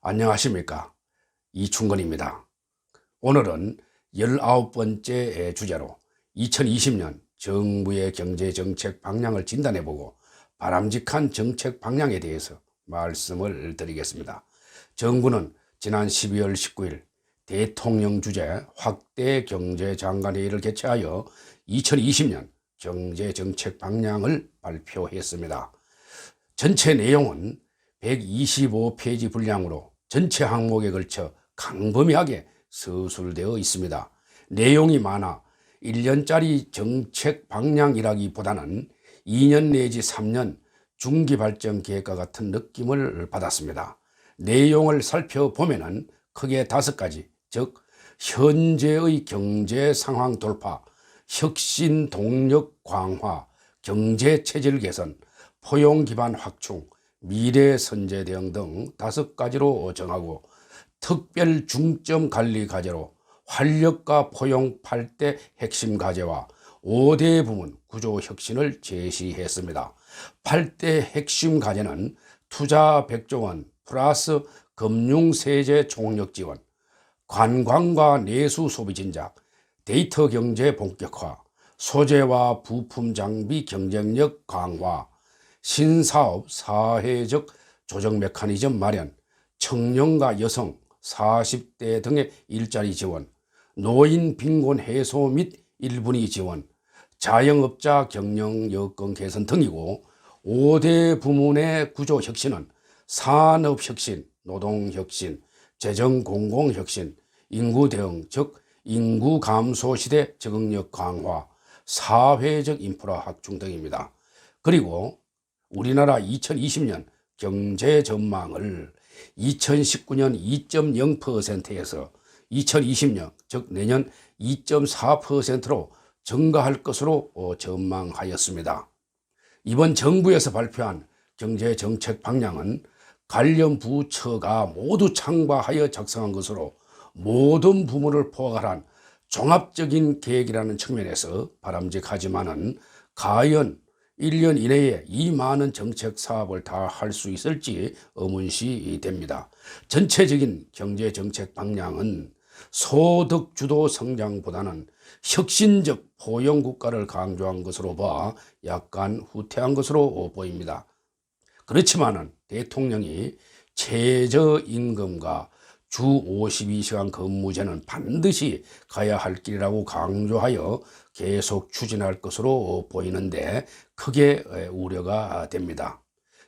안녕하십니까, 이충건입니다. 오늘은 19번째 주제로 2020년 정부의 경제정책 방향을 진단해보고 바람직한 정책 방향에 대해서 말씀을 드리겠습니다. 정부는 지난 12월 19일 대통령 주재 확대 경제장관회의를 개최하여 2020년 경제정책 방향을 발표했습니다. 전체 내용은 125페이지 분량으로 전체 항목에 걸쳐 광범위하게 서술되어 있습니다. 내용이 많아 1년짜리 정책 방향이라기보다는 2년 내지 3년 중기발전 계획과 같은 느낌을 받았습니다. 내용을 살펴보면 크게 5가지, 즉 현재의 경제 상황 돌파, 혁신 동력 강화, 경제 체질 개선, 포용 기반 확충, 미래 선제 대응 등 5가지로 정하고 특별 중점 관리 과제로 활력과 포용 8대 핵심 과제와 5대 부문 구조 혁신을 제시했습니다. 8대 핵심 과제는 투자 100조 원 플러스 금융세제 총력 지원, 관광과 내수 소비 진작, 데이터 경제 본격화, 소재와 부품 장비 경쟁력 강화, 신사업 사회적 조정 메커니즘 마련, 청년과 여성 40대 등의 일자리 지원, 노인 빈곤 해소 및 1분위 지원, 자영업자 경영 여건 개선 등이고 5대 부문의 구조 혁신은 산업혁신, 노동혁신, 재정공공혁신, 인구 대응 즉 인구 감소 시대 적응력 강화, 사회적 인프라 확충 등입니다. 그리고 우리나라 2020년 경제 전망을 2019년 2.0%에서 2020년 즉 내년 2.4%로 증가할 것으로 전망하였습니다. 이번 정부에서 발표한 경제정책 방향은 관련 부처가 모두 참가하여 작성한 것으로 모든 부문을 포괄한 종합적인 계획이라는 측면에서 바람직하지만은 과연 1년 이내에 이 많은 정책 사업을 다 할 수 있을지 의문시 됩니다. 전체적인 경제정책 방향은 소득 주도 성장보다는 혁신적 포용 국가를 강조한 것으로 봐 약간 후퇴한 것으로 보입니다. 그렇지만은 대통령이 최저임금과 주 52시간 근무제는 반드시 가야 할 길이라고 강조하여 계속 추진할 것으로 보이는데 크게 우려가 됩니다.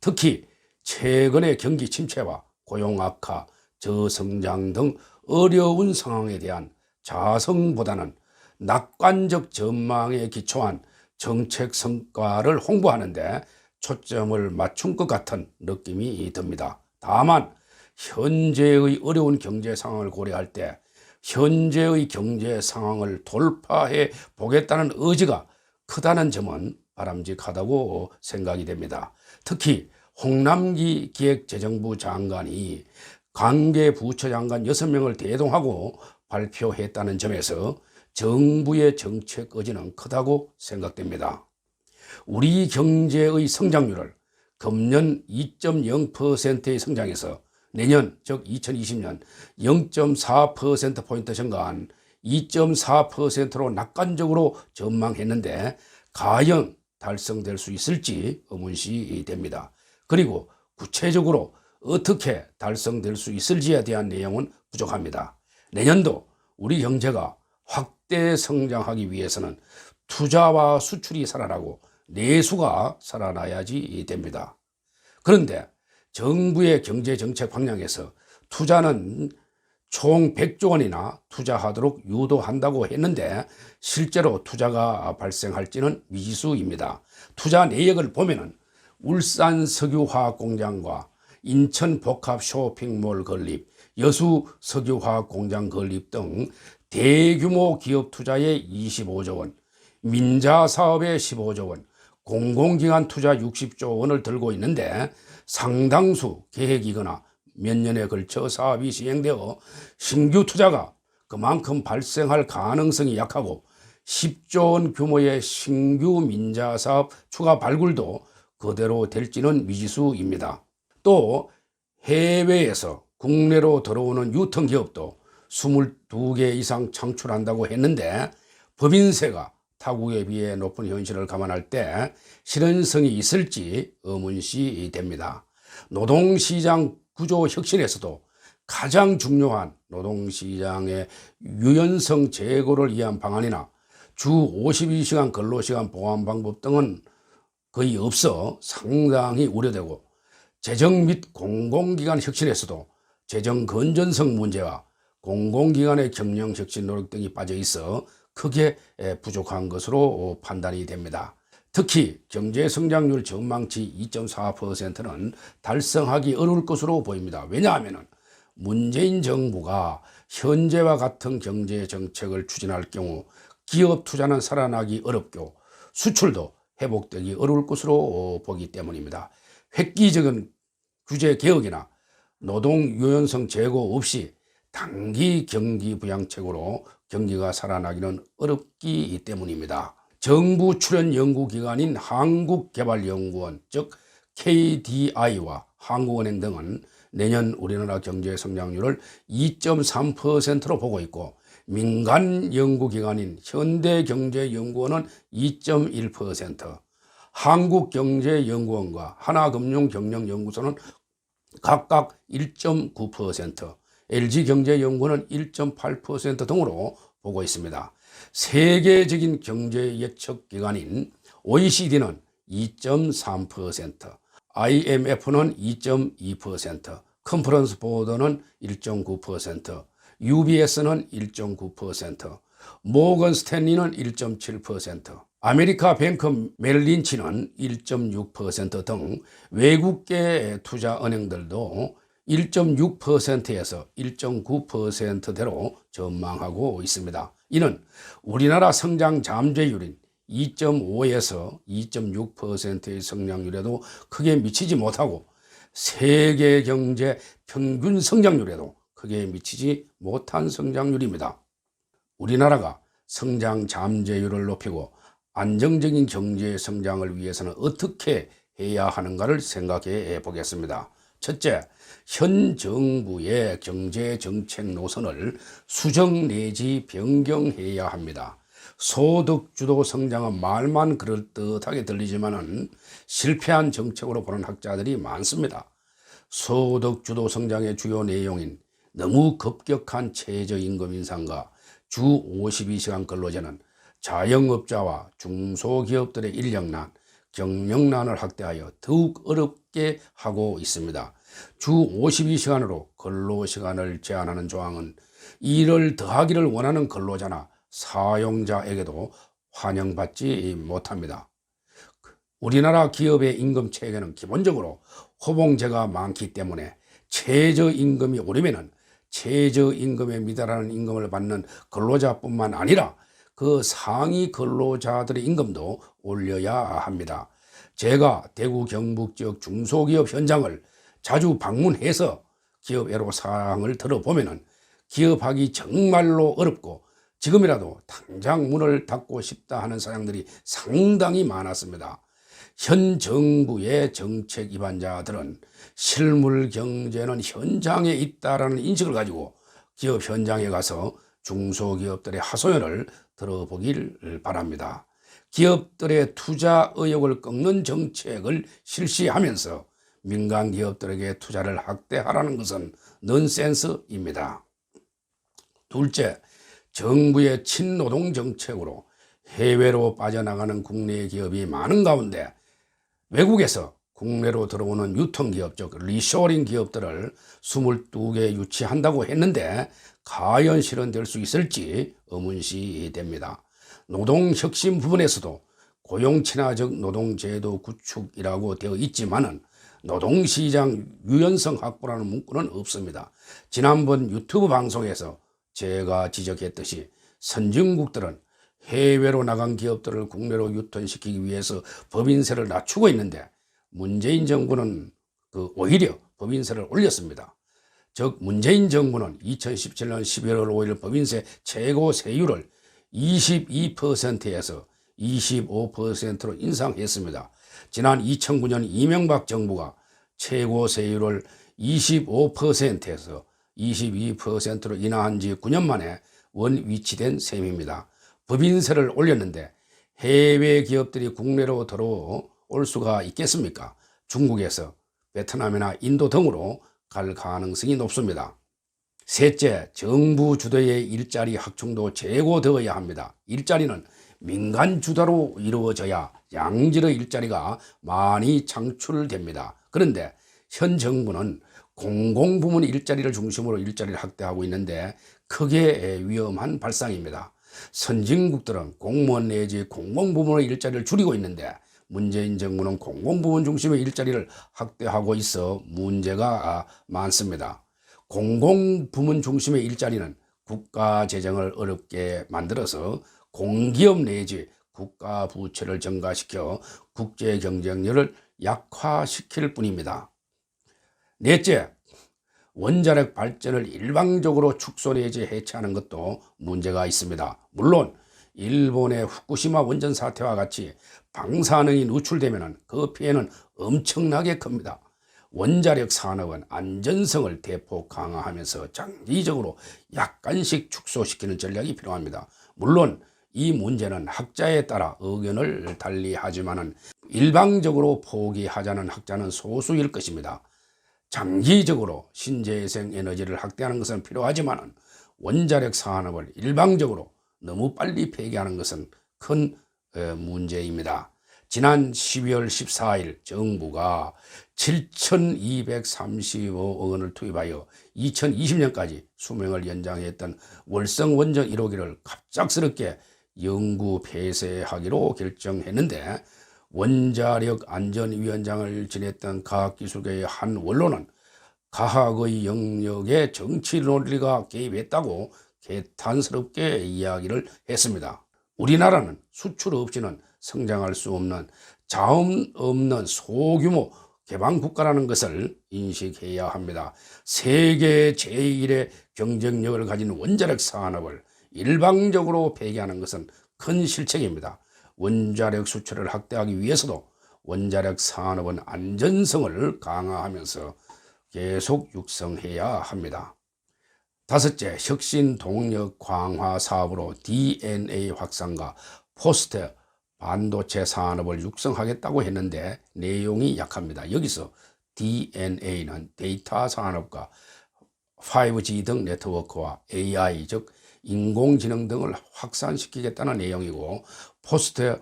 특히 최근의 경기 침체와 고용 악화, 저성장 등 어려운 상황에 대한 자성보다는 낙관적 전망에 기초한 정책 성과를 홍보하는 데 초점을 맞춘 것 같은 느낌이 듭니다. 다만 현재의 어려운 경제 상황을 고려할 때 현재의 경제 상황을 돌파해 보겠다는 의지가 크다는 점은 바람직하다고 생각이 됩니다. 특히 홍남기 기획재정부 장관이 관계 부처 장관 6명을 대동하고 발표했다는 점에서 정부의 정책 의지는 크다고 생각됩니다. 우리 경제의 성장률을 금년 2.0%의 성장에서 내년 즉 2020년 0.4%포인트 증가한 2.4%로 낙관적으로 전망했는데 과연 달성될 수 있을지 의문시 됩니다. 그리고 구체적으로 어떻게 달성될 수 있을지에 대한 내용은 부족합니다. 내년도 우리 경제가 확대 성장하기 위해서는 투자와 수출이 살아나고 내수가 살아나야지 됩니다. 그런데 정부의 경제정책 방향에서 투자는 총 100조 원이나 투자하도록 유도한다고 했는데 실제로 투자가 발생할지는 미지수입니다. 투자 내역을 보면은 울산 석유화학공장과 인천 복합 쇼핑몰 건립, 여수 석유화학공장 건립 등 대규모 기업 투자에 25조 원, 민자 사업에 15조 원, 공공기관 투자 60조 원을 들고 있는데 상당수 계획이거나 몇 년에 걸쳐 사업이 시행되어 신규 투자가 그만큼 발생할 가능성이 약하고 10조 원 규모의 신규 민자 사업 추가 발굴도 그대로 될지는 미지수입니다. 또 해외에서 국내로 들어오는 유통기업도 22개 이상 창출한다고 했는데 법인세가 타국에 비해 높은 현실을 감안할 때 실현성이 있을지 의문시 됩니다. 노동시장 구조 혁신에서도 가장 중요한 노동시장의 유연성 제고를 위한 방안이나 주 52시간 근로시간 보완 방법 등은 거의 없어 상당히 우려되고, 재정 및 공공기관 혁신에서도 재정 건전성 문제와 공공기관의 경영 혁신 노력 등이 빠져 있어 크게 부족한 것으로 판단이 됩니다. 특히 경제 성장률 전망치 2.4%는 달성하기 어려울 것으로 보입니다. 왜냐하면 문재인 정부가 현재와 같은 경제 정책을 추진할 경우 기업 투자는 살아나기 어렵고 수출도 회복되기 어려울 것으로 보기 때문입니다. 획기적인 규제 개혁이나 노동 유연성 제고 없이 단기 경기 부양책으로 경기가 살아나기는 어렵기 때문입니다. 정부 출연 연구기관인 한국개발연구원 즉 KDI와 한국은행 등은 내년 우리나라 경제 성장률을 2.3%로 보고 있고, 민간 연구기관인 현대경제연구원은 2.1%, 한국경제연구원과 하나금융경영연구소는 각각 1.9%, LG경제연구원은 1.8% 등으로 보고 있습니다. 세계적인 경제 예측 기관인 OECD는 2.3%, IMF는 2.2%, 컨퍼런스 보더는 1.9%, UBS는 1.9%, 모건 스탠리는 1.7%, 아메리카 뱅크 멜린치는 1.6% 등 외국계 투자 은행들도 1.6%에서 1.9%대로 전망하고 있습니다. 이는 우리나라 성장 잠재율인 2.5에서 2.6%의 성장률에도 크게 미치지 못하고 세계 경제 평균 성장률에도 크게 미치지 못한 성장률입니다. 우리나라가 성장 잠재율을 높이고 안정적인 경제 성장을 위해서는 어떻게 해야 하는가를 생각해 보겠습니다. 첫째, 현 정부의 경제 정책 노선을 수정 내지 변경해야 합니다. 소득주도 성장은 말만 그럴듯하게 들리지만은 실패한 정책으로 보는 학자들이 많습니다. 소득주도 성장의 주요 내용인 너무 급격한 최저임금 인상과 주 52시간 근로제는 자영업자와 중소기업들의 인력난, 경영난을 확대하여 더욱 어렵게 하고 있습니다. 주 52시간으로 근로시간을 제한하는 조항은 일을 더하기를 원하는 근로자나 사용자에게도 환영받지 못합니다. 우리나라 기업의 임금 체계는 기본적으로 호봉제가 많기 때문에 최저임금이 오르면은 최저임금에 미달하는 임금을 받는 근로자뿐만 아니라 그 상위 근로자들의 임금도 올려야 합니다. 제가 대구 경북 지역 중소기업 현장을 자주 방문해서 기업 애로사항을 들어보면은 기업하기 정말로 어렵고 지금이라도 당장 문을 닫고 싶다 하는 사장들이 상당히 많았습니다. 현 정부의 정책 위반자들은 실물 경제는 현장에 있다라는 인식을 가지고 기업 현장에 가서 중소기업들의 하소연을 들어보길 바랍니다. 기업들의 투자 의욕을 꺾는 정책을 실시하면서 민간 기업들에게 투자를 확대하라는 것은 넌센스입니다. 둘째, 정부의 친노동 정책으로 해외로 빠져나가는 국내 기업이 많은 가운데 외국에서 국내로 들어오는 유통기업 즉 리쇼링 기업들을 22개 유치한다고 했는데 과연 실현될 수 있을지 의문시 됩니다. 노동혁신 부분에서도 고용친화적 노동제도 구축이라고 되어 있지만은 노동시장 유연성 확보라는 문구는 없습니다. 지난번 유튜브 방송에서 제가 지적했듯이 선진국들은 해외로 나간 기업들을 국내로 유턴시키기 위해서 법인세를 낮추고 있는데 문재인 정부는 오히려 법인세를 올렸습니다. 즉 문재인 정부는 2017년 11월 5일 법인세 최고 세율을 22%에서 25%로 인상했습니다. 지난 2009년 이명박 정부가 최고 세율을 25%에서 22%로 인하한 지 9년 만에 원위치된 셈입니다. 법인세를 올렸는데 해외 기업들이 국내로 들어올 수가 있겠습니까? 중국에서 베트남이나 인도 등으로 갈 가능성이 높습니다. 셋째, 정부 주도의 일자리 확충도 제고되어야 합니다. 일자리는 민간 주도로 이루어져야 양질의 일자리가 많이 창출됩니다. 그런데 현 정부는 공공부문 일자리를 중심으로 일자리를 확대하고 있는데 크게 위험한 발상입니다. 선진국들은 공무원 내지 공공부문의 일자리를 줄이고 있는데 문재인 정부는 공공부문 중심의 일자리를 확대하고 있어 문제가 많습니다. 공공부문 중심의 일자리는 국가 재정을 어렵게 만들어서 공기업 내지 국가 부채를 증가시켜 국제 경쟁력을 약화시킬 뿐입니다. 넷째, 원자력 발전을 일방적으로 축소 내지 해체하는 것도 문제가 있습니다. 물론 일본의 후쿠시마 원전 사태와 같이 방사능이 누출되면 그 피해는 엄청나게 큽니다. 원자력 산업은 안전성을 대폭 강화하면서 장기적으로 약간씩 축소시키는 전략이 필요합니다. 물론 이 문제는 학자에 따라 의견을 달리하지만 일방적으로 포기하자는 학자는 소수일 것입니다. 장기적으로 신재생 에너지를 확대하는 것은 필요하지만 원자력 산업을 일방적으로 너무 빨리 폐기하는 것은 큰 문제입니다. 지난 12월 14일 정부가 7,235억 원을 투입하여 2020년까지 수명을 연장했던 월성 원전 1호기를 갑작스럽게 영구 폐쇄하기로 결정했는데 원자력 안전위원장을 지냈던 과학기술계의 한 원로는 과학의 영역에 정치 논리가 개입했다고 개탄스럽게 이야기를 했습니다. 우리나라는 수출 없이는 성장할 수 없는 자원 없는 소규모 개방국가라는 것을 인식해야 합니다. 세계 제1의 경쟁력을 가진 원자력 산업을 일방적으로 폐기하는 것은 큰 실책입니다. 원자력 수출을 확대하기 위해서도 원자력 산업은 안전성을 강화하면서 계속 육성해야 합니다. 다섯째, 혁신 동력 강화 사업으로 DNA 확산과 포스트 반도체 산업을 육성하겠다고 했는데 내용이 약합니다. 여기서 DNA는 데이터 산업과 5G 등 네트워크와 AI 즉 인공지능 등을 확산시키겠다는 내용이고 포스트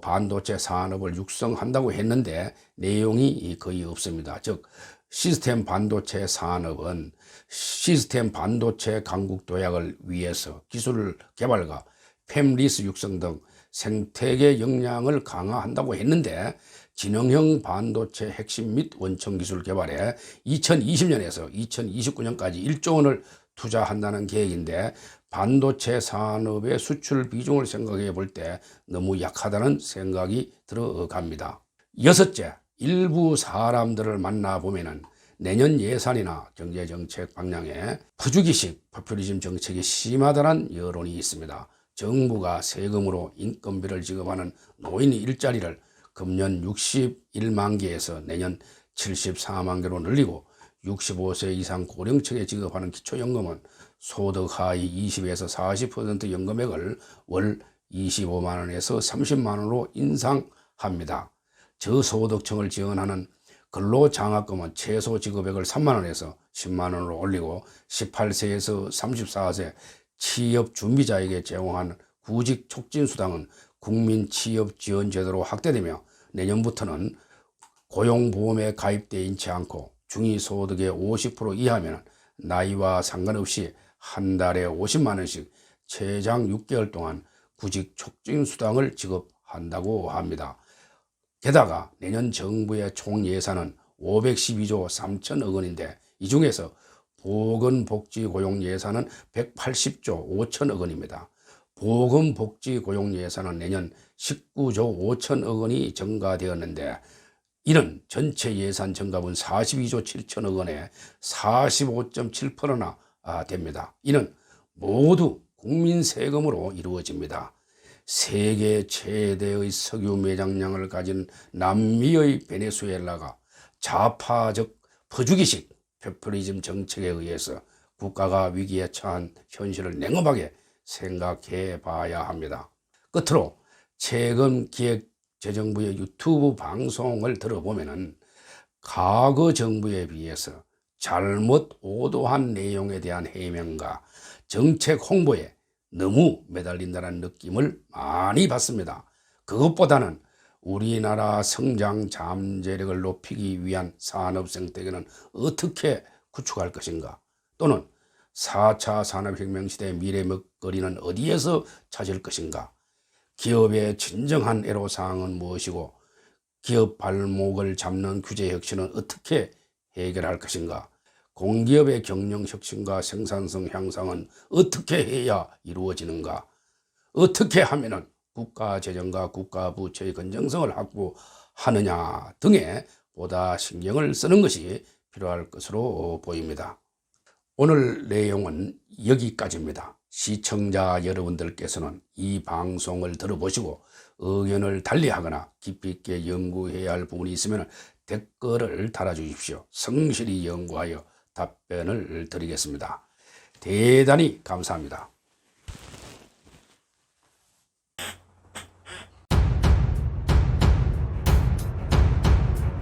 반도체 산업을 육성한다고 했는데 내용이 거의 없습니다. 즉 시스템 반도체 산업은 시스템 반도체 강국 도약을 위해서 기술 개발과 팹리스 육성 등 생태계 역량을 강화한다고 했는데 지능형 반도체 핵심 및 원천 기술 개발에 2020년에서 2029년까지 1조 원을 투자한다는 계획인데 반도체 산업의 수출 비중을 생각해 볼 때 너무 약하다는 생각이 들어갑니다. 여섯째, 일부 사람들을 만나보면 내년 예산이나 경제정책 방향에 부주기식 포퓰리즘 정책이 심하다는 여론이 있습니다. 정부가 세금으로 인건비를 지급하는 노인 일자리를 금년 61만 개에서 내년 74만 개로 늘리고 65세 이상 고령층에 지급하는 기초연금은 소득 하위 20에서 40% 연금액을 월 25만 원에서 30만 원으로 인상합니다. 저소득층을 지원하는 근로장학금은 최소 지급액을 3만 원에서 10만 원으로 올리고 18세에서 34세 취업 준비자에게 제공하는 구직 촉진수당은 국민 취업 지원 제도로 확대되며 내년부터는 고용보험에 가입되어 있지 않고 중위소득의 50% 이하면 나이와 상관없이 한 달에 50만 원씩 최장 6개월 동안 구직 촉진수당을 지급한다고 합니다. 게다가 내년 정부의 총 예산은 512조 3천억 원인데 이 중에서 보건복지고용 예산은 180조 5천억 원입니다. 보건복지고용 예산은 내년 19조 5천억 원이 증가되었는데 이는 전체 예산 증가분 42조 7천억 원에 45.7%나 됩니다. 이는 모두 국민 세금으로 이루어집니다. 세계 최대의 석유 매장량을 가진 남미의 베네수엘라가 좌파적 퍼주기식 포퓰리즘 정책에 의해서 국가가 위기에 처한 현실을 냉엄하게 생각해 봐야 합니다. 끝으로 최근 기획재정부의 유튜브 방송을 들어보면은 과거 정부에 비해서 잘못 오도한 내용에 대한 해명과 정책 홍보에 너무 매달린다는 느낌을 많이 받습니다. 그것보다는 우리나라 성장 잠재력을 높이기 위한 산업 생태계는 어떻게 구축할 것인가, 또는 4차 산업혁명 시대의 미래 먹거리는 어디에서 찾을 것인가, 기업의 진정한 애로사항은 무엇이고 기업 발목을 잡는 규제 혁신은 어떻게 해결할 것인가, 공기업의 경영 혁신과 생산성 향상은 어떻게 해야 이루어지는가, 어떻게 하면은 국가 재정과 국가 부채의 건전성을 확보하느냐 등에 보다 신경을 쓰는 것이 필요할 것으로 보입니다. 오늘 내용은 여기까지입니다. 시청자 여러분들께서는 이 방송을 들어보시고 의견을 달리하거나 깊이 있게 연구해야 할 부분이 있으면 댓글을 달아주십시오. 성실히 연구하여 답변을 드리겠습니다. 대단히 감사합니다.